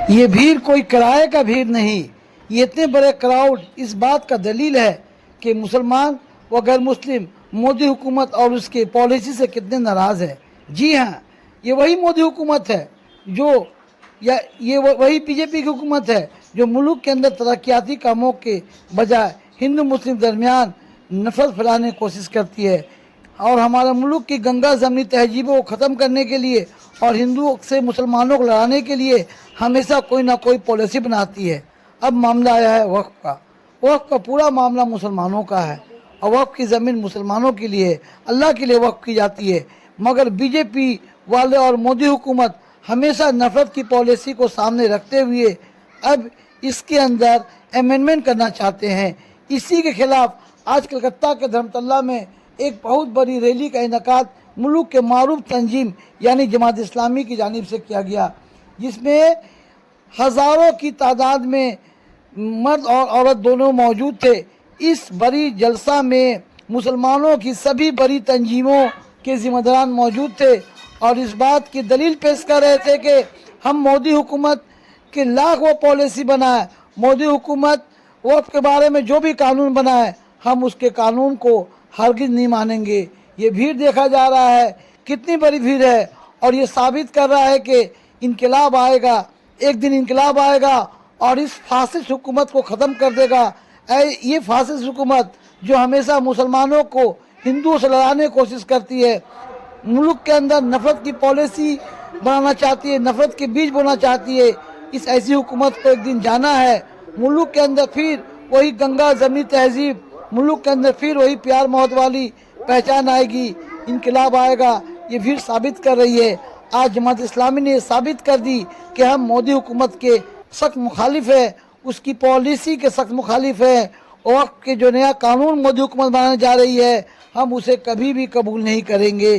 ये भीड़ कोई किराए का भीड़ नहीं, ये इतने बड़े क्राउड इस बात का दलील है कि मुसलमान व गैर मुस्लिम मोदी हुकूमत और उसके पॉलिसी से कितने नाराज़ है। जी हाँ, ये वही मोदी हुकूमत है जो या ये वही बीजेपी की हुकूमत है जो मुल्क के अंदर तरक्याती कामों के बजाय हिंदू मुस्लिम दरमियान नफरत फैलाने की कोशिश करती है और हमारे मुल्क की गंगा जमनी तहजीबों को ख़त्म करने के लिए और हिंदुओं से मुसलमानों को लड़ाने के लिए हमेशा कोई ना कोई पॉलिसी बनाती है। अब मामला आया है वक्फ का। वक्फ का पूरा मामला मुसलमानों का है और वक्फ की ज़मीन मुसलमानों के लिए, अल्लाह के लिए वक्फ की जाती है। मगर बीजेपी वाले और मोदी हुकूमत हमेशा नफरत की पॉलिसी को सामने रखते हुए अब इसके अंदर अमेंडमेंट करना चाहते हैं। इसी के खिलाफ आज कलकत्ता के धर्मतल्ला में एक बहुत बड़ी रैली का इनेकाद मुल्क के मारूफ तंजीम यानी जमात इस्लामी की जानिब से किया गया, जिसमें हज़ारों की तादाद में मर्द और औरत दोनों मौजूद थे। इस बड़ी जलसा में मुसलमानों की सभी बड़ी तंजीमों के ज़िम्मेदारान मौजूद थे और इस बात की दलील पेश कर रहे थे कि हम मोदी हुकूमत के लाख वो पॉलिसी बनाए, मोदी हुकूमत वक्फ के बारे में जो भी कानून बनाए हम उसके कानून को हरगिज़ नहीं मानेंगे। ये भीड़ देखा जा रहा है कितनी बड़ी भीड़ है और ये साबित कर रहा है कि इनकलाब आएगा, एक दिन इनकलाब आएगा और इस फासिस्ट हुकूमत को ख़त्म कर देगा। ये फासिस्ट हुकूमत जो हमेशा मुसलमानों को हिंदुओं से लड़ाने की कोशिश करती है, मुल्क के अंदर नफरत की पॉलिसी बनाना चाहती है, नफरत के बीज बोना चाहती है, इस ऐसी हुकूमत को एक दिन जाना है। मुल्क के अंदर फिर वही गंगा जमनी तहजीब, मुल्क के अंदर फिर वही प्यार मोहब्बत वाली पहचान आएगी, इनकलाब आएगा। ये भीड़ साबित कर रही है। आज जमात इस्लामी ने साबित कर दी कि हम मोदी हुकूमत के सख्त मुखालिफ है, उसकी पॉलिसी के सख्त मुखालिफ है। वक्फ के जो नया कानून मोदी हुकूमत बनाने जा रही है हम उसे कभी भी कबूल नहीं करेंगे।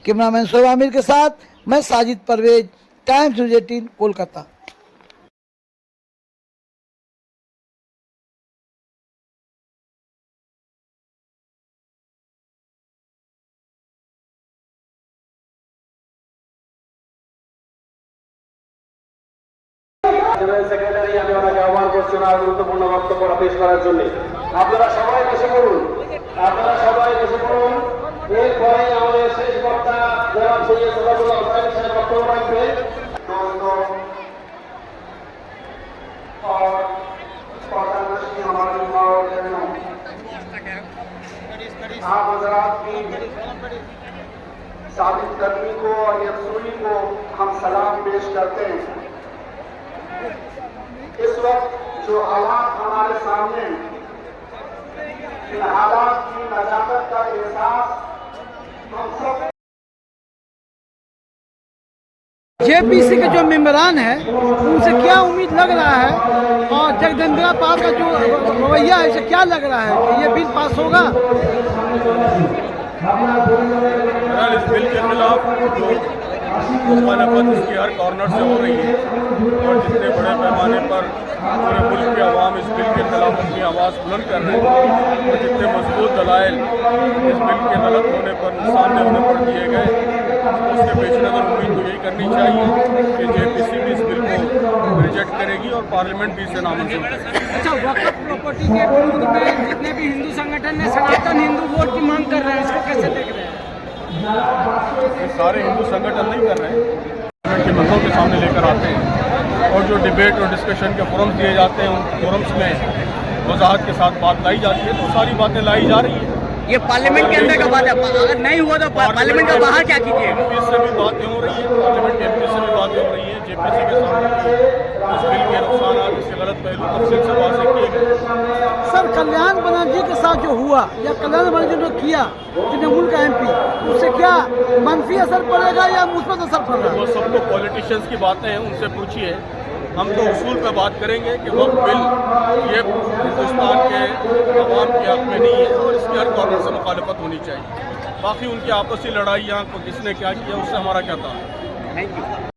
कैमरामैन शोएब आमिर के साथ मैं Sajid Parvez, Times News 18 Kolkata. General secretary, আমি ওনাকে আহ্বান করছি ওনার গুরুত্বপূর্ণ বক্তব্য পেশ করার জন্য। আপনারা সবাই বসে পড়ুন, আপনারা সবাই বসে পড়ুন। এরপরে আমাদের শেষ বক্তা জনাব সৈয়দ সালাউল্লাহ হোসাইন সাহেব বক্তব্য রাখবেন। और प्रधानमंत्री हमारी आप हजरात की साबित करनी को और यकसूनी को हम सलाम पेश करते हैं। इस वक्त जो हालात हमारे सामने, इन हालात की नजाकत का एहसास हम सब जेपीसी के जो मेंबरान हैं उनसे क्या उम्मीद लग रहा है और जगदम्बिका पाल का जो रवैया है इसे क्या लग रहा है कि ये बिल पास होगा? इस बिल के खिलाफ जो मुखालफत इसकी हर कॉर्नर से हो रही है और जितने बड़े पैमाने पर पूरे मुल्क के अवाम इस बिल के खिलाफ अपनी आवाज़ बुलंद कर रहे हैं और जितने मजबूत दलाइल इस बिल के गलत होने पर, सामने होने पर दिए गए, उसके पेश नज़र उम्मीद तो यही करनी चाहिए कि जेपीसी भी इस बिल को रिजेक्ट करेगी और पार्लियामेंट भी इसे नामंजूर करेगी। अच्छा, वक्फ प्रॉपर्टी के विरोध में जितने भी हिंदू संगठन ने सनातन हिंदू वोट की मांग कर रहे हैं, इसको कैसे देख रहे हैं? ये सारे हिंदू संगठन नहीं कर रहे हैं, के मसलों के सामने लेकर आते हैं और जो डिबेट और डिस्कशन के फोरम्स दिए जाते हैं उन फोरम्स में वजाहत के साथ बात लाई जाती है, तो सारी बातें लाई जा रही है। ये पार्लियामेंट के अंदर का बात है, अगर नहीं हुआ तो पार्लियामेंट का बाहर क्या कीजिएगा? एमपी से भी बातें हो रही है, पार्लियामेंट के एमपी से भी बातें हो रही है, जेपीसी के सामने इस बिल के नुकसान, इसके गलत पहलू तफसील से वाज़ेह किए गए। सर, कल्याण बनर्जी के साथ जो हुआ या कल्याण बनर्जी जो किया तृणमूल का MP, उससे क्या मनफी असर पड़ेगा या मुस्बत असर पड़ेगा? वो सब तो पॉलिटिशियंस की बातें हैं, उनसे पूछिए। हम तो उसूल पर बात करेंगे कि वक्फ बिल ये हिंदुस्तान के अवाम के हक में नहीं है और इसकी हर कॉर्नर से मुखालफत होनी चाहिए। बाकी उनकी आपसी लड़ाई यहाँ को किसने क्या किया उससे हमारा क्या था। Thank you.